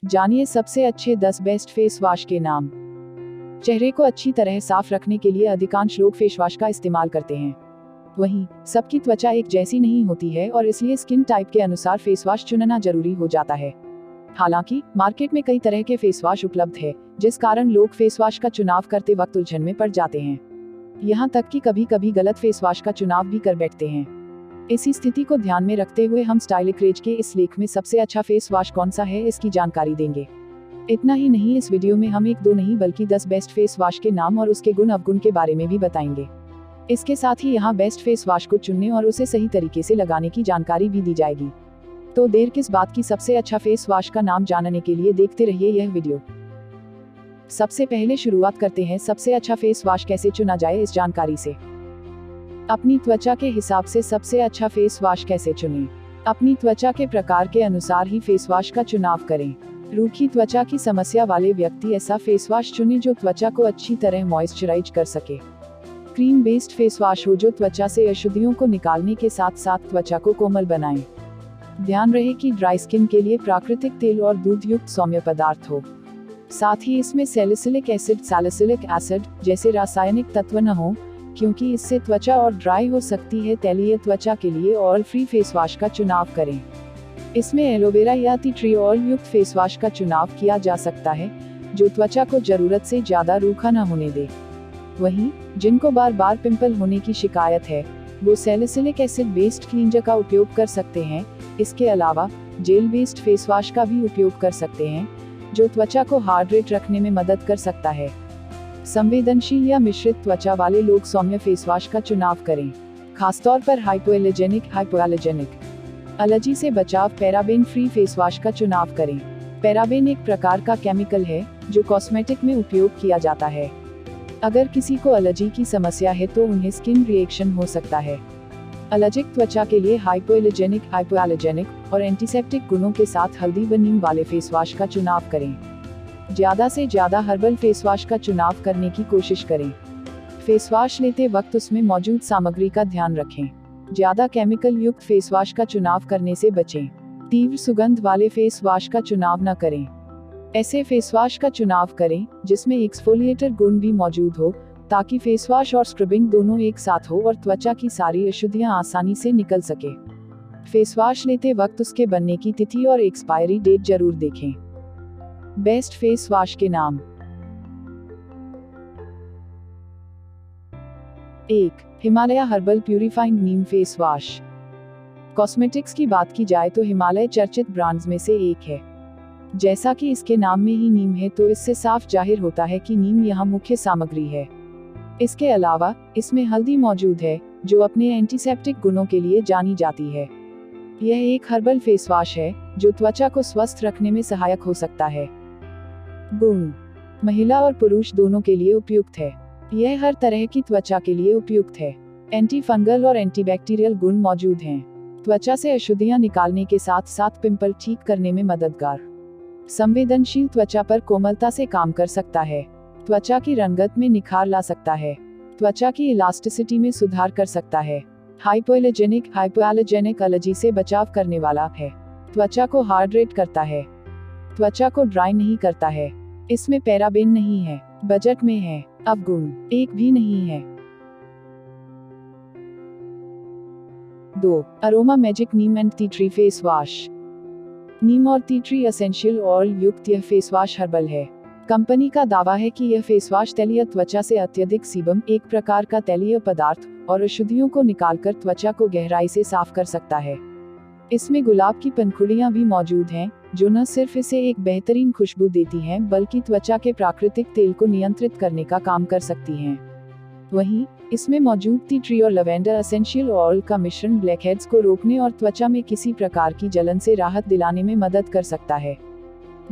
जानिए सबसे अच्छे 10 बेस्ट फेस वॉश के नाम। चेहरे को अच्छी तरह साफ रखने के लिए अधिकांश लोग फेस वॉश का इस्तेमाल करते हैं। वहीं सबकी त्वचा एक जैसी नहीं होती है और इसलिए स्किन टाइप के अनुसार फेस वॉश चुनना जरूरी हो जाता है। हालांकि मार्केट में कई तरह के फेस वॉश उपलब्ध है, जिस कारण लोग फेस वॉश का चुनाव करते वक्त उलझन में पड़ जाते हैं। यहाँ तक कि कभी कभी गलत फेस वॉश का चुनाव भी कर बैठते हैं। इसी स्थिति को ध्यान में रखते हुए हम स्टाइलिक रेज के इस लेख में सबसे अच्छा फेस वॉश कौन सा है इसकी जानकारी देंगे। इतना ही नहीं, इस वीडियो में हम 1-2 नहीं बल्कि 10 बेस्ट फेस वॉश के नाम और उसके गुण अवगुण के बारे में भी बताएंगे। इसके साथ ही यहाँ बेस्ट फेस वॉश को चुनने और उसे सही तरीके से लगाने की जानकारी भी दी जाएगी। तो देर किस बात की, सबसे अच्छा फेस वॉश का नाम जानने के लिए देखते रहिए यह वीडियो। सबसे पहले शुरुआत करते हैं सबसे अच्छा फेस वॉश कैसे चुना जाए इस जानकारी से। अपनी त्वचा के हिसाब से सबसे अच्छा फेस वॉश कैसे चुनें। अपनी त्वचा के प्रकार के अनुसार ही फेस वॉश का चुनाव करें। रूखी त्वचा की समस्या वाले व्यक्ति ऐसा फेस वॉश चुनें जो त्वचा को अच्छी तरह मॉइस्चराइज कर सके। क्रीम बेस्ड फेस वॉश हो जो त्वचा से अशुद्धियों को निकालने के साथ साथ त्वचा को कोमल बनाए। ध्यान रहे कि ड्राई स्किन के लिए प्राकृतिक तेल और दूध युक्त सौम्य पदार्थ हो। साथ ही इसमें सैलिसिलिक एसिड जैसे रासायनिक तत्व न हो, क्योंकि इससे त्वचा और ड्राई हो सकती है। तैलीय त्वचा के लिए ऑयल फ्री फेस वॉश का चुनाव करें। इसमें एलोवेरा या टी ट्री ऑयल युक्त फेस वॉश का चुनाव किया जा सकता है, जो त्वचा को जरूरत से ज्यादा रूखा न होने दे। वहीं जिनको बार बार पिंपल होने की शिकायत है, वो सैलिसिलिक एसिड बेस्ड क्लींजर का उपयोग कर सकते हैं। इसके अलावा जेल बेस्ड फेस वॉश का भी उपयोग कर सकते हैं, जो त्वचा को हाइड्रेट रखने में मदद कर सकता है। संवेदनशील या मिश्रित त्वचा वाले लोग सौम्य फेस वॉश का चुनाव करें, खासतौर पर हाइपोएलर्जेनिक एलर्जी से बचाव पैराबेन फ्री फेस वॉश का चुनाव करें। पैराबेन एक प्रकार का केमिकल है जो कॉस्मेटिक में उपयोग किया जाता है। अगर किसी को एलर्जी की समस्या है तो उन्हें स्किन रिएक्शन हो सकता है। एलर्जिक त्वचा के लिए हाइपोएलर्जेनिक और एंटीसेप्टिक गुणों के साथ हल्दी व नीम वाले फेस वॉश का चुनाव करें। ज्यादा से ज्यादा हर्बल फेस वॉश का चुनाव करने की कोशिश करें। फेस वॉश लेते वक्त उसमें मौजूद सामग्री का ध्यान रखें। ज्यादा केमिकल युक्त फेस वॉश का चुनाव करने से बचें। तीव्र सुगंध वाले फेस वॉश का चुनाव न करें। ऐसे फेस वॉश का चुनाव करें जिसमें एक्सफोलिएटर गुण भी मौजूद हो, ताकि फेस वॉश और स्क्रबिंग दोनों एक साथ हो और त्वचा की सारी अशुद्धियां आसानी से निकल सके। फेस वॉश लेते वक्त उसके बनने की तिथि और एक्सपायरी डेट जरूर देखें। बेस्ट फेस वॉश के नाम। 1. हिमालय हर्बल प्यूरिफाइंग नीम फेस वॉश। कॉस्मेटिक्स की बात की जाए तो हिमालय चर्चित ब्रांड्स में से एक है। जैसा कि इसके नाम में ही नीम है, तो इससे साफ जाहिर होता है कि नीम यहाँ मुख्य सामग्री है। इसके अलावा इसमें हल्दी मौजूद है, जो अपने एंटीसेप्टिक गुणों के लिए जानी जाती है। यह एक हर्बल फेस वॉश है जो त्वचा को स्वस्थ रखने में सहायक हो सकता है। गुण। महिला और पुरुष दोनों के लिए उपयुक्त है। यह हर तरह की त्वचा के लिए उपयुक्त है। एंटी फंगल और एंटीबैक्टीरियल गुण मौजूद हैं। त्वचा से अशुद्धियां निकालने के साथ साथ पिंपल ठीक करने में मददगार। संवेदनशील त्वचा पर कोमलता से काम कर सकता है। त्वचा की रंगत में निखार ला सकता है। त्वचा की इलास्टिसिटी में सुधार कर सकता है। हाइपोएलर्जेनिक एलर्जी से बचाव करने वाला है। त्वचा को हाइड्रेट करता है। त्वचा को ड्राई नहीं करता है। इसमें पैराबेन नहीं है। बजट में है। अवगुण एक भी नहीं है। 2. Aroma magic neem and tea tree face wash. नीम और टी ट्री एसेंशियल ऑयल युक्त यह फेस वॉश हर्बल है। कंपनी का दावा है कि यह फेस वॉश तैलीय त्वचा से अत्यधिक सीबम, एक प्रकार का तैलीय पदार्थ, और अशुद्धियों को निकालकर त्वचा को गहराई से साफ कर सकता है। इसमें गुलाब की पंखुड़ियां भी मौजूद हैं, जो न सिर्फ इसे एक बेहतरीन खुशबू देती हैं, बल्कि त्वचा के प्राकृतिक तेल को नियंत्रित करने का काम कर सकती हैं। वहीं इसमें मौजूद टी ट्री और लवेंडर एसेंशियल ऑयल का मिश्रण ब्लैकहेड्स को रोकने और त्वचा में किसी प्रकार की जलन से राहत दिलाने में मदद कर सकता है।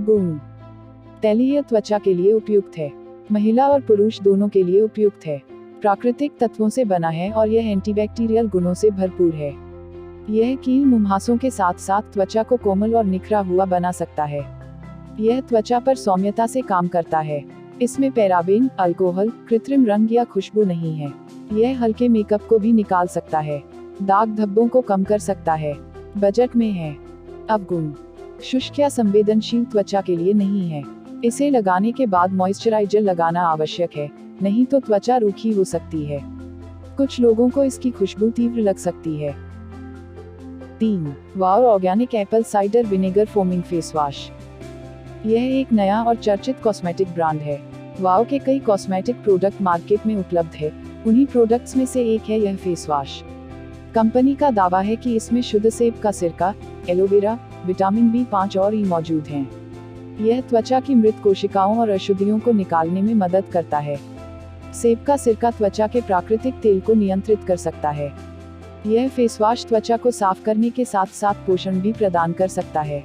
गुण। तैलीय त्वचा के लिए उपयुक्त है। महिला और पुरुष दोनों के लिए उपयुक्त है। प्राकृतिक तत्वों से बना है और यह एंटीबैक्टीरियल गुणों से भरपूर है। यह कील मुहासों के साथ साथ त्वचा को कोमल और निखरा हुआ बना सकता है। यह त्वचा पर सौम्यता से काम करता है। इसमें पैराबेन, अल्कोहल, कृत्रिम रंग या खुशबू नहीं है। यह हल्के मेकअप को भी निकाल सकता है। दाग धब्बों को कम कर सकता है। बजट में है। अवगुण। शुष्क या संवेदनशील त्वचा के लिए नहीं है। इसे लगाने के बाद मॉइस्चराइजर लगाना आवश्यक है, नहीं तो त्वचा रूखी हो सकती है। कुछ लोगों को इसकी खुशबू तीव्र लग सकती है। 3. Wow organic Apple cider vinegar foaming face wash. यह एक नया और चर्चित कॉस्मेटिक ब्रांड है। वाओ के कई कॉस्मेटिक प्रोडक्ट मार्केट में उपलब्ध है, उन्हीं प्रोडक्ट्स में से एक है यह फेस वॉश। कंपनी का दावा है कि इसमें शुद्ध सेब का सिरका, एलोवेरा, विटामिन B5 और E मौजूद हैं। यह त्वचा की मृत कोशिकाओं और अशुद्धियों को निकालने में मदद करता है। सेब का सिरका त्वचा के प्राकृतिक तेल को नियंत्रित कर सकता है। यह फेस वॉश त्वचा को साफ करने के साथ साथ पोषण भी प्रदान कर सकता है।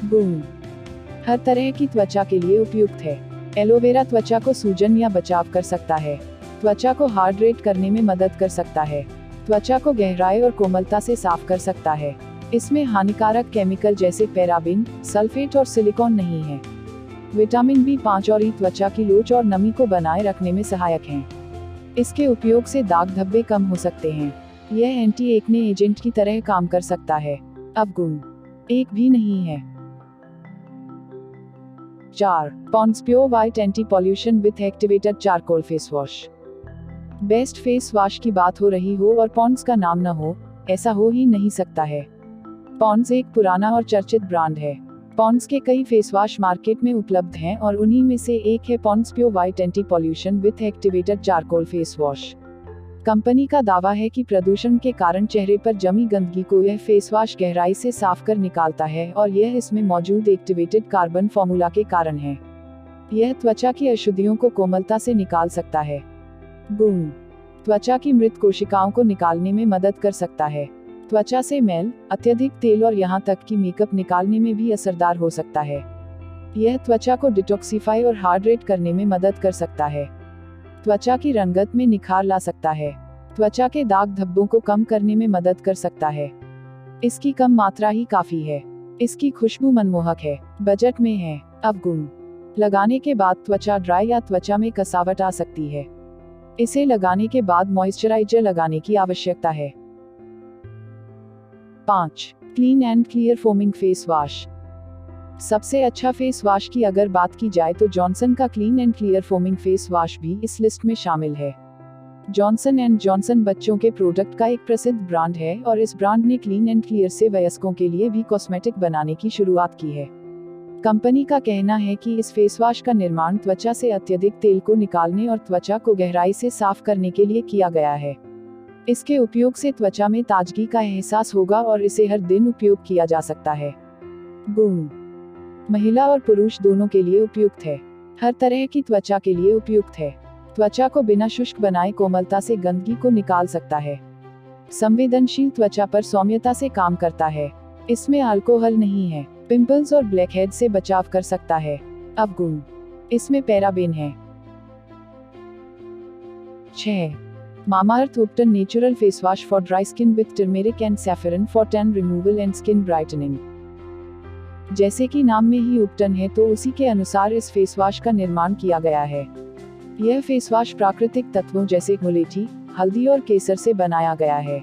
गुण: हर तरह की त्वचा के लिए उपयुक्त है। एलोवेरा त्वचा को सूजन या बचाव कर सकता है। त्वचा को हाइड्रेट करने में मदद कर सकता है। त्वचा को गहराई और कोमलता से साफ कर सकता है। इसमें हानिकारक केमिकल जैसे पैराबिन, सल्फेट और सिलिकॉन नहीं है। विटामिन B5 और E त्वचा की लोच और नमी को बनाए रखने में सहायक हैं। इसके उपयोग से दाग धब्बे कम हो सकते हैं। यह एंटी एक्ने एजेंट की तरह काम कर सकता है। अवगुण: एक भी नहीं है। 4. Pond's pure white anti pollution with activated charcoal face wash. Best face wash की बात हो रही हो और पॉन्ड्स का नाम न हो, ऐसा हो ही नहीं सकता है। पॉन्ड्स एक पुराना और चर्चित ब्रांड है। पॉन्ड्स के कई फेस वॉश मार्केट में उपलब्ध हैं और उन्हीं में से एक है Pond's pure white anti pollution with activated charcoal face wash. Company का दावा है कि प्रदूषण के कारण चेहरे पर जमी गंदगी को यह फेस वॉश गहराई से साफ कर निकालता है और यह इसमें मौजूद एक्टिवेटेड कार्बन फॉर्मूला के कारण है। यह त्वचा की अशुद्धियों को कोमलता से निकाल सकता है। गुण: त्वचा की मृत कोशिकाओं को निकालने में मदद कर सकता है। त्वचा से मैल, अत्यधिक तेल और यहाँ तक कि मेकअप निकालने में भी असरदार हो सकता है। यह त्वचा को डिटॉक्सिफाई और हाइड्रेट करने में मदद कर सकता है। त्वचा की रंगत में निखार ला सकता है। त्वचा के दाग धब्बों को कम करने में मदद कर सकता है। इसकी कम मात्रा ही काफी है। इसकी खुशबू मनमोहक है, बजट में है। अवगुण: लगाने के बाद त्वचा ड्राई या त्वचा में कसावट आ सकती है। इसे लगाने के बाद मॉइस्चराइजर लगाने की आवश्यकता है। 5. Clean and clear foaming face wash. सबसे अच्छा फेस वॉश की अगर बात की जाए तो जॉनसन का clean and clear foaming face wash भी इस लिस्ट में शामिल है। जॉनसन एंड जॉनसन बच्चों के प्रोडक्ट का एक प्रसिद्ध ब्रांड है और इस ब्रांड ने क्लीन एंड क्लियर से वयस्कों के लिए भी कॉस्मेटिक बनाने की शुरुआत की है। कंपनी का कहना है कि इस फेस वॉश का निर्माण त्वचा से अत्यधिक तेल को निकालने और त्वचा को गहराई से साफ करने के लिए किया गया है। इसके उपयोग से त्वचा में ताजगी का एहसास होगा और इसे हर दिन उपयोग किया जा सकता है। गुण: महिला और पुरुष दोनों के लिए उपयुक्त है। हर तरह की त्वचा के लिए उपयुक्त है। त्वचा को बिना शुष्क बनाए कोमलता से गंदगी को निकाल सकता है। संवेदनशील त्वचा पर सौम्यता से काम करता है। इसमें अल्कोहल नहीं है। पिंपल्स और ब्लैकहेड से बचाव कर सकता है। अवगुण: इसमें पैराबेन है। 6. Mamaearth ubtan natural face wash for dry skin with turmeric and saffron for tan removal and skin brightening. जैसे कि नाम में ही उपटन है तो उसी के अनुसार इस फेस वॉश का निर्माण किया गया है। यह फेस वॉश प्राकृतिक तत्वों जैसे मुलेठी, हल्दी और केसर से बनाया गया है।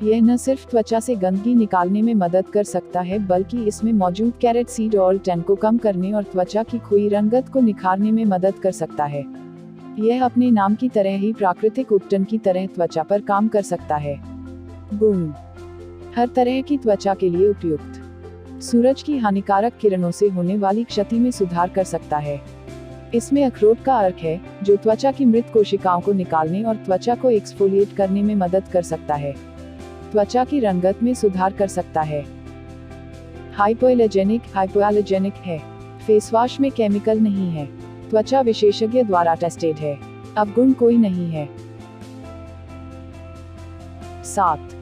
यह न सिर्फ त्वचा से गंदगी निकालने में मदद कर सकता है बल्कि इसमें मौजूद कैरेट सीड ऑयल टैन को कम करने और त्वचा की खोई रंगत को निखारने में मदद कर सकता है। यह अपने नाम की तरह ही प्राकृतिक उपटन की तरह त्वचा पर काम कर सकता है। गुण: हर तरह की त्वचा के लिए उपयुक्त। सूरज की हानिकारक किरणों से होने वाली क्षति में सुधार कर सकता है। इसमें अखरोट का अर्क है जो त्वचा की मृत कोशिकाओं को निकालने और त्वचा को एक्सफोलिएट करने में मदद कर सकता है। त्वचा की रंगत में सुधार कर सकता है। हाइपोएलर्जेनिक है। फेस वॉश में केमिकल नहीं है। त्वचा विशेषज्ञ द्वारा टेस्टेड है। अवगुण कोई नहीं है। 7.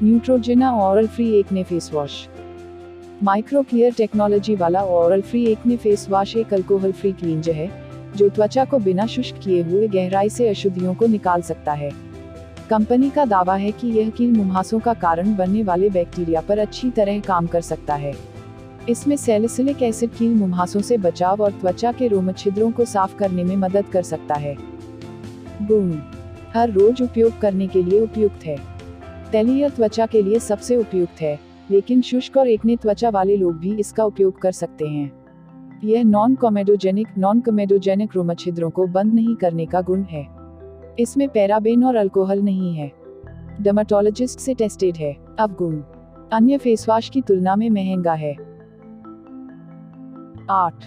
Neutrogena oil free acne face wash. Micro clear technology वाला oil free acne face wash एक अल्कोहल फ्री क्लींजर है जो त्वचा को बिना शुष्क किए हुए गहराई से अशुद्धियों को निकाल सकता है। कंपनी का दावा है कि यह कील मुहासों का कारण बनने वाले बैक्टीरिया पर अच्छी तरह काम कर सकता है। इसमें सैलिसिलिक एसिड कील मुहासों से बचाव और त्वचा के रोम छिद्रों को साफ करने में मदद कर सकता है। गुण: हर रोज उपयोग करने के लिए उपयुक्त है। तैलीय त्वचा के लिए सबसे उपयुक्त है। लेकिन शुष्क और एकने त्वचा वाले लोग भी इसका उपयोग कर सकते हैं। यह नॉन कमेडोजेनिक रोम छिद्रों को बंद नहीं करने का गुण है। इसमें पैराबेन और अल्कोहल नहीं है। डर्मेटोलॉजिस्ट से टेस्टेड है। अब गुण अन्य फेस वॉश की तुलना में महंगा है। 8.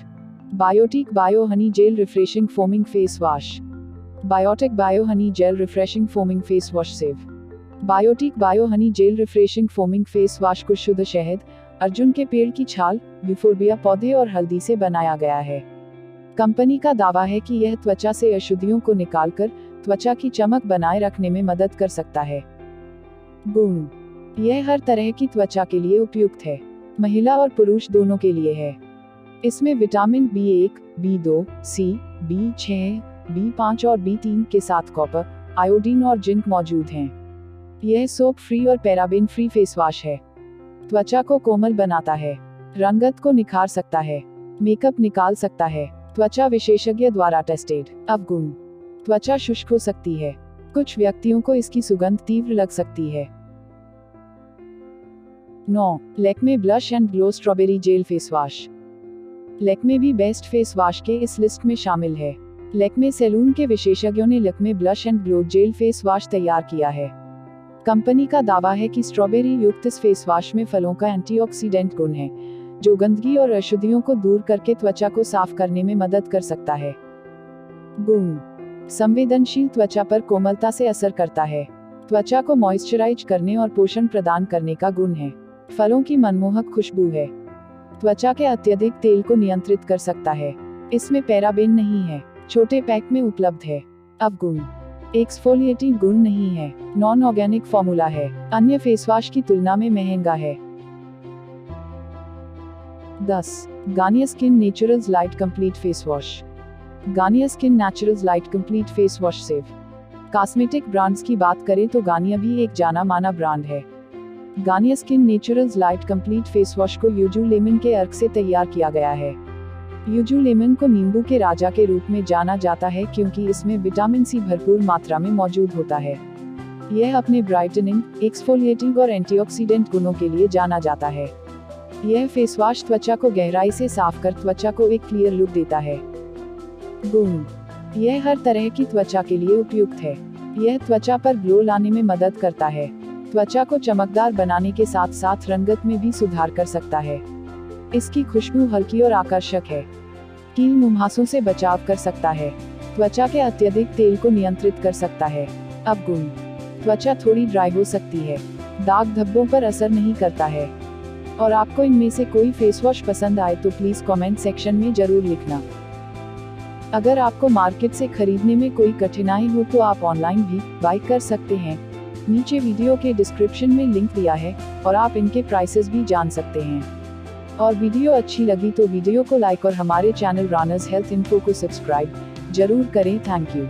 Biotique bio honey gel refreshing foaming face wash. Biotique bio honey gel refreshing foaming face wash save. Biotique bio honey gel refreshing foaming face wash को शुद्ध शहद, अर्जुन के पेड़ की छाल, यूफोर्बिया पौधे और हल्दी से बनाया गया है। कंपनी का दावा है कि यह त्वचा से अशुद्धियों को निकालकर त्वचा की चमक बनाए रखने में मदद कर सकता है। गुण यह हर तरह की त्वचा के लिए उपयुक्त है। महिला और पुरुष दोनों के लिए है। इसमें vitamin B1, B2, C, B6, B5 और B3 के साथ कॉपर, आयोडीन और जिंक मौजूद हैं। यह सोप फ्री और पैराबेन फ्री फेस वॉश है। त्वचा को कोमल बनाता है, रंगत को निखार सकता है, मेकअप निकाल सकता है। त्वचा विशेषज्ञ द्वारा टेस्टेड। अब गुण त्वचा शुष्क हो सकती है। कुछ व्यक्तियों को इसकी सुगंध तीव्र लग सकती है। 9. Lakme blush and glow strawberry jail face wash. Lakme भी बेस्ट फेस वॉश के इस लिस्ट में शामिल है। लैक्मे सैलून के विशेषज्ञों ने Lakme blush and glow jail face wash तैयार किया है। कंपनी का दावा है कि स्ट्रॉबेरी युक्त इस फेस वॉश में फलों का एंटीऑक्सीडेंट गुण है, जो गंदगी और अशुद्धियों को दूर करके त्वचा को साफ करने में मदद कर सकता है। गुण संवेदनशील त्वचा पर कोमलता से असर करता है। त्वचा को मॉइस्चराइज करने और पोषण प्रदान करने का गुण है। फलों की मनमोहक खुशबू है। त्वचा के अत्यधिक तेल को नियंत्रित कर सकता है। इसमें पैराबेन नहीं है। छोटे पैक में उपलब्ध है। अब गुण एक्सफोलिएटिंग गुण नहीं है। नॉन ऑर्गेनिक फॉर्मूला है। अन्य फेस वॉश की तुलना में महंगा है। 10. Garnier skin naturals light complete face wash. Garnier skin naturals light complete face wash save. Cosmetic brands की बात करें तो गार्नियर भी एक जाना माना ब्रांड है। Garnier skin naturals light complete face wash को यूजू लेमन के अर्क से तैयार किया गया है। यूजू लेमन को नींबू के राजा के रूप में जाना जाता है क्योंकि इसमें विटामिन सी भरपूर मात्रा में मौजूद होता है। यह अपने ब्राइटनिंग, एक्सफोलिएटिंग और एंटीऑक्सीडेंट गुणों के लिए जाना जाता है। यह फेस वॉश त्वचा को गहराई से साफ कर त्वचा को एक क्लियर लुक देता है। गुण यह हर तरह की त्वचा के लिए उपयुक्त है। यह त्वचा पर ग्लो लाने में मदद करता है। त्वचा को चमकदार बनाने के साथ साथ रंगत में भी सुधार कर सकता है। इसकी खुशबू हल्की और आकर्षक है। कील मुहासों से बचाव कर सकता है। त्वचा के अत्यधिक तेल को नियंत्रित कर सकता है। अब गुण त्वचा थोड़ी ड्राई हो सकती है, दाग धब्बों पर असर नहीं करता है। और आपको इनमें से कोई फेस वॉश पसंद आए तो प्लीज कमेंट सेक्शन में जरूर लिखना। अगर आपको मार्केट से खरीदने में कोई कठिनाई हो तो आप ऑनलाइन भी बाय कर सकते हैं। नीचे वीडियो के डिस्क्रिप्शन में लिंक दिया है और आप इनके प्राइसेस भी जान सकते हैं। और वीडियो अच्छी लगी तो वीडियो को लाइक और हमारे चैनल रनर्स हेल्थ इन्फो को सब्सक्राइब जरूर करें। Thank you.